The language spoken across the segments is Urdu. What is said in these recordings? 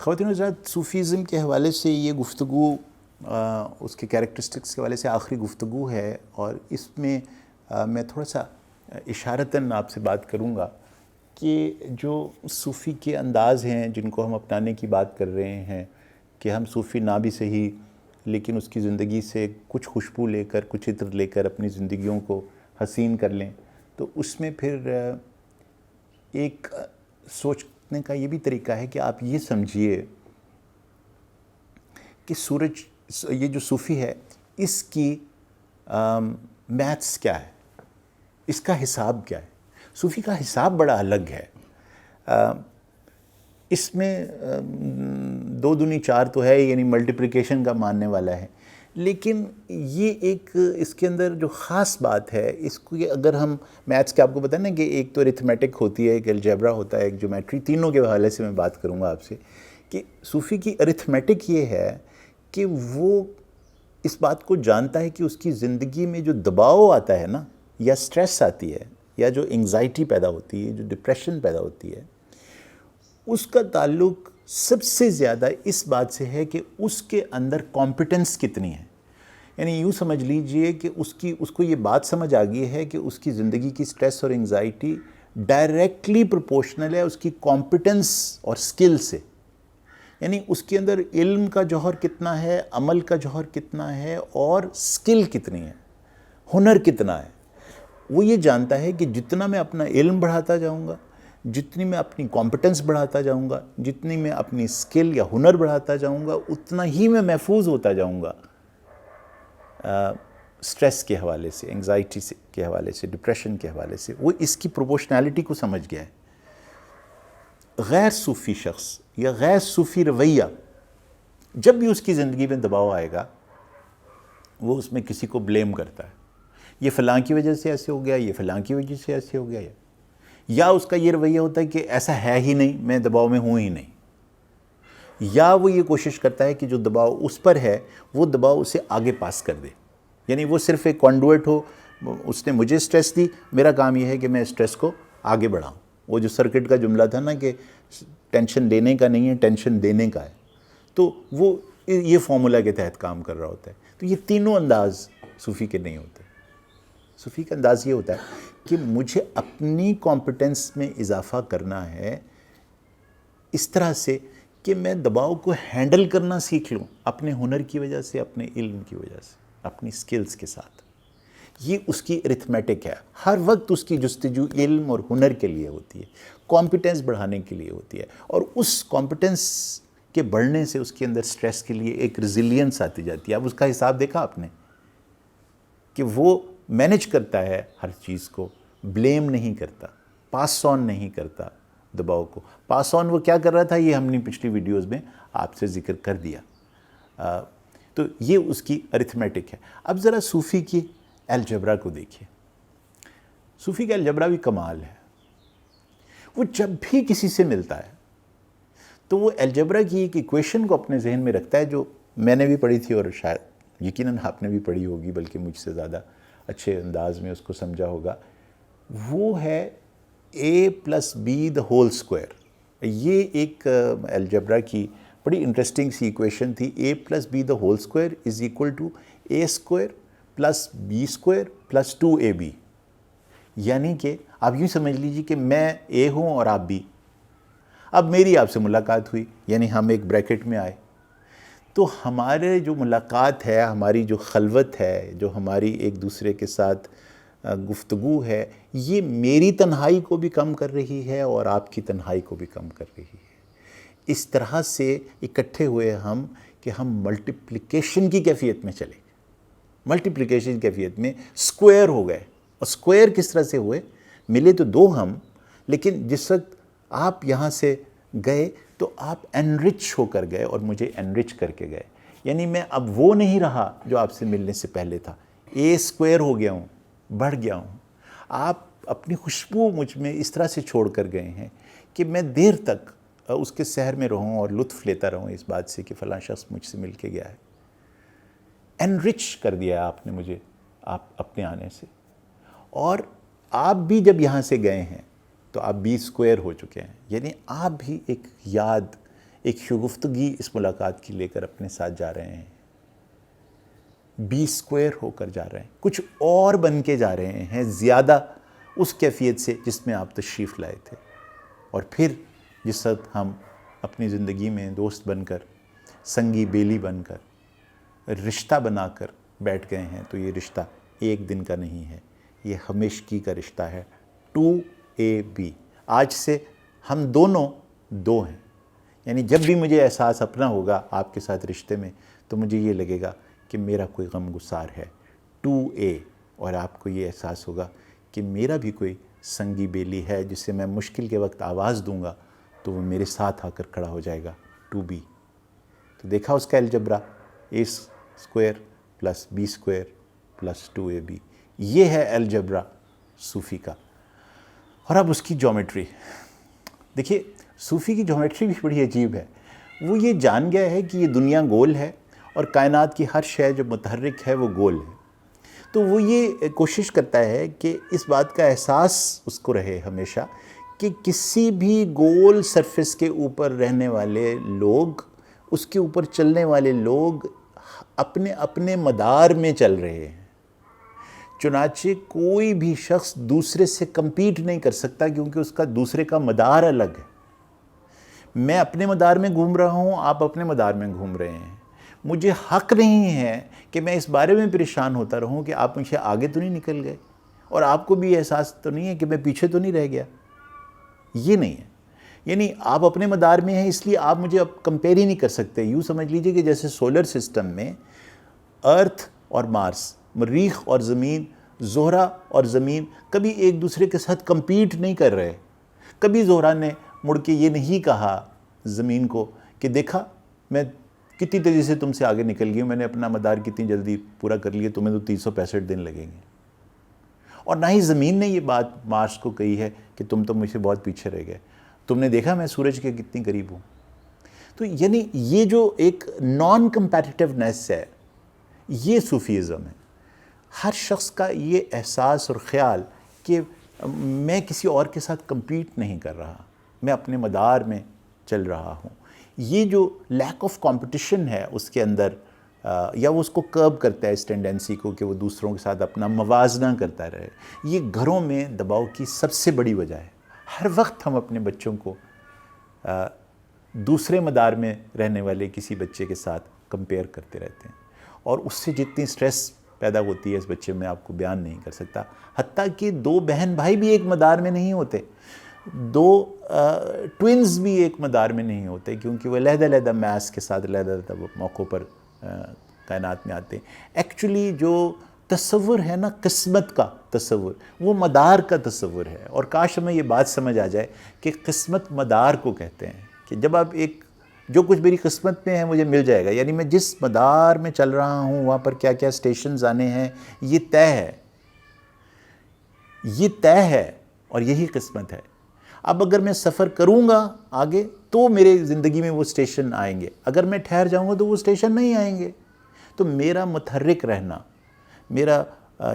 خواتین و حضرات، صوفیزم کے حوالے سے یہ گفتگو اس کے کیریکٹرسٹکس کے حوالے سے آخری گفتگو ہے، اور اس میں میں تھوڑا سا اشارتاً آپ سے بات کروں گا کہ جو صوفی کے انداز ہیں جن کو ہم اپنانے کی بات کر رہے ہیں کہ ہم صوفی نہ بھی صحیح لیکن اس کی زندگی سے کچھ خوشبو لے کر، کچھ عطر لے کر اپنی زندگیوں کو حسین کر لیں، تو اس میں پھر ایک سوچنے کا یہ بھی طریقہ ہے کہ آپ یہ سمجھیے کہ سورج، یہ جو صوفی ہے اس کی میتھس کیا ہے، اس کا حساب کیا ہے۔ صوفی کا حساب بڑا الگ ہے۔ اس میں 2 دونی 4 تو ہے، یعنی ملٹیپلیکیشن کا ماننے والا ہے، لیکن یہ ایک اس کے اندر جو خاص بات ہے، اس کو اگر ہم میتھس کے آپ کو بتائیں نا کہ ایک تو ارتھمیٹک ہوتی ہے، ایک الجبرا ہوتا ہے، ایک جیومیٹری، تینوں کے حوالے سے میں بات کروں گا آپ سے کہ صوفی کی ارتھمیٹک یہ ہے کہ وہ اس بات کو جانتا ہے کہ اس کی زندگی میں جو دباؤ آتا ہے نا، یا سٹریس آتی ہے، یا جو انگزائٹی پیدا ہوتی ہے، جو ڈپریشن پیدا ہوتی ہے، اس کا تعلق سب سے زیادہ اس بات سے ہے کہ اس کے اندر کمپیٹنس کتنی ہے۔ یعنی یوں سمجھ لیجئے کہ اس کو یہ بات سمجھ آ گئی ہے کہ اس کی زندگی کی سٹریس اور انگزائٹی ڈائریکٹلی پروپورشنل ہے اس کی کمپیٹنس اور سکل سے۔ یعنی اس کے اندر علم کا جوہر کتنا ہے، عمل کا جوہر کتنا ہے، اور سکل کتنی ہے، ہنر کتنا ہے۔ وہ یہ جانتا ہے کہ جتنا میں اپنا علم بڑھاتا جاؤں گا، جتنی میں اپنی کمپیٹنس بڑھاتا جاؤں گا، جتنی میں اپنی سکل یا ہنر بڑھاتا جاؤں گا، اتنا ہی میں محفوظ ہوتا جاؤں گا سٹریس کے حوالے سے، انگزائٹی کے حوالے سے، ڈپریشن کے حوالے سے۔ وہ اس کی پروپورشنالٹی کو سمجھ گیا ہے۔ غیر صوفی شخص یا غیر صوفی رویہ جب بھی اس کی زندگی میں دباؤ آئے گا، وہ اس میں کسی کو بلیم کرتا ہے، یہ فلاں کی وجہ سے ایسے ہو گیا، یہ فلاں کی وجہ سے ایسے ہو گیا، یا اس کا یہ رویہ ہوتا ہے کہ ایسا ہے ہی نہیں، میں دباؤ میں ہوں ہی نہیں، یا وہ یہ کوشش کرتا ہے کہ جو دباؤ اس پر ہے وہ دباؤ اسے آگے پاس کر دے۔ یعنی وہ صرف ایک کانڈویٹ ہو، اس نے مجھے سٹریس دی، میرا کام یہ ہے کہ میں سٹریس کو آگے بڑھاؤں۔ وہ جو سرکٹ کا جملہ تھا نا کہ ٹینشن لینے کا نہیں ہے، ٹینشن دینے کا ہے، تو وہ یہ فارمولا کے تحت کام کر رہا ہوتا ہے۔ تو یہ تینوں انداز صوفی کے نہیں ہوتے۔ صوفی کا انداز یہ ہوتا ہے کہ مجھے اپنی کمپیٹنس میں اضافہ کرنا ہے اس طرح سے کہ میں دباؤ کو ہینڈل کرنا سیکھ لوں، اپنے ہنر کی وجہ سے، اپنے علم کی وجہ سے، اپنی سکلز کے ساتھ۔ یہ اس کی ارتھمیٹک ہے۔ ہر وقت اس کی جستجو علم اور ہنر کے لیے ہوتی ہے، کمپیٹنس بڑھانے کے لیے ہوتی ہے، اور اس کمپیٹنس کے بڑھنے سے اس کے اندر سٹریس کے لیے ایک ریزیلینس آتی جاتی ہے۔ اب اس کا حساب دیکھا آپ نے کہ وہ مینج کرتا ہے ہر چیز کو، بلیم نہیں کرتا، پاس آن نہیں کرتا دباؤ کو۔ پاس آن وہ کیا کر رہا تھا، یہ ہم نے پچھلی ویڈیوز میں آپ سے ذکر کر دیا۔ تو یہ اس کی ارتھمیٹک ہے۔ اب ذرا صوفی کی الجبرا کو دیکھیے۔ صوفی کا الجبرا بھی کمال ہے۔ وہ جب بھی کسی سے ملتا ہے تو وہ الجبرا کی ایک ایکویشن کو اپنے ذہن میں رکھتا ہے، جو میں نے بھی پڑھی تھی اور شاید یقیناً آپ نے بھی پڑھی ہوگی، بلکہ مجھ سے زیادہ اچھے انداز میں اس کو سمجھا ہوگا۔ وہ ہے a+b²۔ یہ ایک الجبرا کی بڑی انٹرسٹنگ سی ایکویشن تھی۔ a+b² = a² + b² + 2ab۔ یعنی کہ آپ یوں سمجھ لیجیے کہ میں اے ہوں اور آپ بی۔ اب میری آپ سے ملاقات ہوئی، یعنی ہم ایک بریکٹ میں آئے، تو ہمارے جو ملاقات ہے، ہماری جو خلوت ہے، جو ہماری ایک دوسرے کے ساتھ گفتگو ہے، یہ میری تنہائی کو بھی کم کر رہی ہے اور آپ کی تنہائی کو بھی کم کر رہی ہے۔ اس طرح سے اکٹھے ہوئے ہم کہ ہم ملٹیپلیکیشن کی کیفیت میں چلے گئے۔ ملٹیپلیکیشن کی کیفیت میں سکوائر ہو گئے۔ اور سکوائر کس طرح سے ہوئے؟ ملے تو 2 ہم، لیکن جس وقت آپ یہاں سے گئے تو آپ انرچ ہو کر گئے اور مجھے انرچ کر کے گئے۔ یعنی میں اب وہ نہیں رہا جو آپ سے ملنے سے پہلے تھا، a² ہو گیا ہوں، بڑھ گیا ہوں۔ آپ اپنی خوشبو مجھ میں اس طرح سے چھوڑ کر گئے ہیں کہ میں دیر تک اس کے سحر میں رہوں اور لطف لیتا رہوں اس بات سے کہ فلاں شخص مجھ سے مل کے گیا ہے۔ انرچ کر دیا آپ نے مجھے، آپ اپنے آنے سے۔ اور آپ بھی جب یہاں سے گئے ہیں تو آپ b² ہو چکے ہیں، یعنی آپ بھی ایک یاد، ایک شگفتگی اس ملاقات کی لے کر اپنے ساتھ جا رہے ہیں، بی اسکوائر ہو کر جا رہے ہیں، کچھ اور بن کے جا رہے ہیں زیادہ اس کیفیت سے جس میں آپ تشریف لائے تھے. اور پھر جس وقت ہم اپنی زندگی میں دوست بن کر، سنگی بیلی بن کر، رشتہ بنا کر بیٹھ گئے ہیں، تو یہ رشتہ ایک دن کا نہیں ہے، یہ ہمیشگی کا رشتہ ہے. 2AB. آج سے ہم دونوں دو ہیں. یعنی جب بھی مجھے احساس اپنا ہوگا آپ کے ساتھ رشتے میں، تو مجھے یہ لگے گا کہ میرا کوئی غم گسار ہے 2A. اور آپ کو یہ احساس ہوگا کہ میرا بھی کوئی سنگی بیلی ہے جسے میں مشکل کے وقت آواز دوں گا تو وہ میرے ساتھ آ کر کھڑا ہو جائے گا 2B. تو دیکھا اس کا algebra, A square plus B square plus 2AB. یہ ہے الجبرا صوفی کا. اور اب اس کی جیومیٹری دیکھیے. صوفی کی جیومیٹری بھی بڑی عجیب ہے. وہ یہ جان گیا ہے کہ یہ دنیا گول ہے اور کائنات کی ہر شے جو متحرک ہے وہ گول ہے. تو وہ یہ کوشش کرتا ہے کہ اس بات کا احساس اس کو رہے ہمیشہ کہ کسی بھی گول سرفیس کے اوپر رہنے والے لوگ، اس کے اوپر چلنے والے لوگ اپنے اپنے مدار میں چل رہے ہیں. چنانچہ کوئی بھی شخص دوسرے سے کمپیٹ نہیں کر سکتا کیونکہ اس کا دوسرے کا مدار الگ ہے. میں اپنے مدار میں گھوم رہا ہوں، آپ اپنے مدار میں گھوم رہے ہیں. مجھے حق نہیں ہے کہ میں اس بارے میں پریشان ہوتا رہوں کہ آپ مجھے آگے تو نہیں نکل گئے، اور آپ کو بھی احساس تو نہیں ہے کہ میں پیچھے تو نہیں رہ گیا. یہ نہیں ہے. یعنی آپ اپنے مدار میں ہیں، اس لیے آپ مجھے اب کمپیئر ہی نہیں کر سکتے. یوں سمجھ لیجئے کہ جیسے سولر سسٹم میں ارتھ اور مارس، مریخ اور زمین، زہرہ اور زمین کبھی ایک دوسرے کے ساتھ کمپیٹ نہیں کر رہے. کبھی زہرہ نے مڑ کے یہ نہیں کہا زمین کو کہ دیکھا میں کتنی تیزی سے تم سے آگے نکل گئی ہوں، میں نے اپنا مدار کتنی جلدی پورا کر لیا، تمہیں تو 365 دن لگیں گے. اور نہ ہی زمین نے یہ بات مارس کو کہی ہے کہ تم تو مجھ سے بہت پیچھے رہ گئے، تم نے دیکھا میں سورج کے کتنی قریب ہوں. تو یعنی یہ جو ایک نان کمپیٹیٹیونیس ہے، یہ صوفیزم ہے. ہر شخص کا یہ احساس اور خیال کہ میں کسی اور کے ساتھ کمپیٹ نہیں کر رہا، میں اپنے مدار میں چل رہا ہوں. یہ جو لیک آف کمپٹیشن ہے اس کے اندر، یا وہ اس کو کرب کرتا ہے اس ٹینڈنسی کو کہ وہ دوسروں کے ساتھ اپنا موازنہ کرتا رہے. یہ گھروں میں دباؤ کی سب سے بڑی وجہ ہے. ہر وقت ہم اپنے بچوں کو دوسرے مدار میں رہنے والے کسی بچے کے ساتھ کمپیئر کرتے رہتے ہیں، اور اس سے جتنی سٹریس پیدا ہوتی ہے اس بچے میں آپ کو بیان نہیں کر سکتا. حتیٰ کہ دو بہن بھائی بھی ایک مدار میں نہیں ہوتے، دو ٹوئنز بھی ایک مدار میں نہیں ہوتے، کیونکہ وہ علیحدہ علیحدہ میس کے ساتھ علیحدہ موقعوں پر کائنات میں آتے ہیں. ایکچولی جو تصور ہے نا قسمت کا تصور، وہ مدار کا تصور ہے. اور کاش ہمیں یہ بات سمجھ آ جائے کہ قسمت مدار کو کہتے ہیں، کہ جب آپ ایک جو کچھ میری قسمت میں ہے مجھے مل جائے گا. یعنی میں جس مدار میں چل رہا ہوں وہاں پر کیا کیا سٹیشنز آنے ہیں یہ طے ہے، یہ طے ہے، اور یہی قسمت ہے. اب اگر میں سفر کروں گا آگے تو میرے زندگی میں وہ سٹیشن آئیں گے، اگر میں ٹھہر جاؤں گا تو وہ سٹیشن نہیں آئیں گے. تو میرا متحرک رہنا، میرا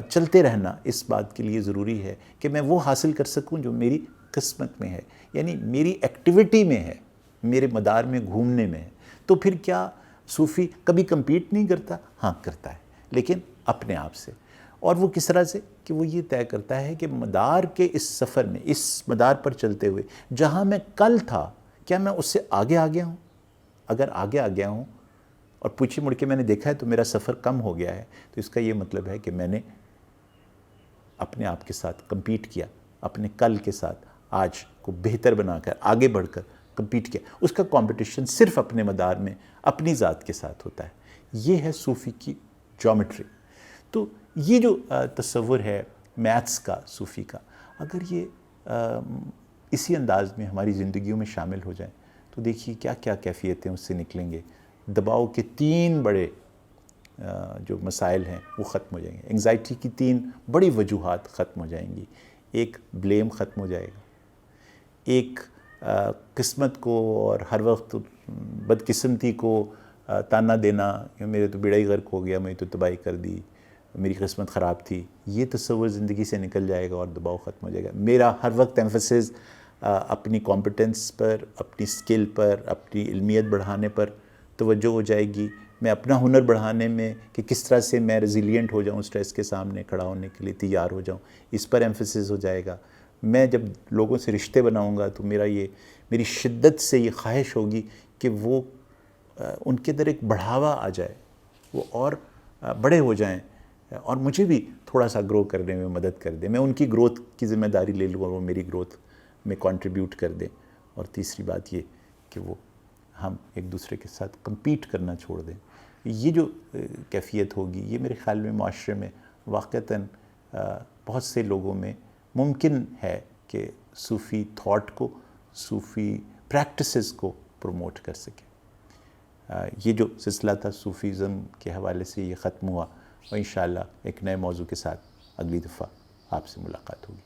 چلتے رہنا اس بات کے لیے ضروری ہے کہ میں وہ حاصل کر سکوں جو میری قسمت میں ہے، یعنی میری ایکٹیویٹی میں ہے، میرے مدار میں گھومنے میں ہے. تو پھر کیا صوفی کبھی کمپیٹ نہیں کرتا؟ ہاں کرتا ہے، لیکن اپنے آپ سے. اور وہ کس طرح سے؟ کہ وہ یہ طے کرتا ہے کہ مدار کے اس سفر میں، اس مدار پر چلتے ہوئے جہاں میں کل تھا کیا میں اس سے آگے آ گیا ہوں؟ اگر آگے آ گیا ہوں اور پوچھے مڑ کے میں نے دیکھا ہے تو میرا سفر کم ہو گیا ہے، تو اس کا یہ مطلب ہے کہ میں نے اپنے آپ کے ساتھ کمپیٹ کیا، اپنے کل کے ساتھ آج کو بہتر بنا کر آگے بڑھ کر کمپیٹ کیا. اس کا کمپٹیشن صرف اپنے مدار میں اپنی ذات کے ساتھ ہوتا ہے. یہ ہے صوفی کی جیومیٹری. تو یہ جو تصور ہے میتھس کا صوفی کا، اگر یہ اسی انداز میں ہماری زندگیوں میں شامل ہو جائیں تو دیکھیے کیا کیا کیفیتیں اس سے نکلیں گے. دباؤ کے 3 بڑے جو مسائل ہیں وہ ختم ہو جائیں گے. انگزائٹی کی 3 بڑی وجوہات ختم ہو جائیں گی. ایک بلیم ختم ہو جائے گا، ایک قسمت کو اور ہر وقت بدقسمتی کو تانا دینا کہ میرے تو بیڑا ہی غرق ہو گیا، میں تو تباہی کر دی، میری قسمت خراب تھی، یہ تصور زندگی سے نکل جائے گا اور دباؤ ختم ہو جائے گا. میرا ہر وقت ایمفسس اپنی کمپٹنس پر، اپنی سکل پر، اپنی علمیت بڑھانے پر توجہ ہو جائے گی. میں اپنا ہنر بڑھانے میں کہ کس طرح سے میں ریزیلینٹ ہو جاؤں، سٹریس کے سامنے کھڑا ہونے کے لیے تیار ہو جاؤں، اس پر ایمفیسس ہو جائے گا. میں جب لوگوں سے رشتے بناؤں گا تو میری شدت سے یہ خواہش ہوگی کہ وہ ان کے اندر ایک بڑھاوا آ جائے، وہ اور بڑے ہو جائیں اور مجھے بھی تھوڑا سا گرو کرنے میں مدد کر دیں. میں ان کی گروتھ کی ذمہ داری لے لوں اور وہ میری گروتھ میں کنٹریبیوٹ کر دیں. اور تیسری بات یہ کہ وہ ہم ایک دوسرے کے ساتھ کمپیٹ کرنا چھوڑ دیں. یہ جو کیفیت ہوگی یہ میرے خیال میں معاشرے میں واقعتاً بہت سے لوگوں میں ممکن ہے کہ صوفی تھاٹ کو، صوفی پریکٹسز کو پروموٹ کر سکے. یہ جو سلسلہ تھا صوفیزم کے حوالے سے یہ ختم ہوا، اور انشاءاللہ ایک نئے موضوع کے ساتھ اگلی دفعہ آپ سے ملاقات ہوگی.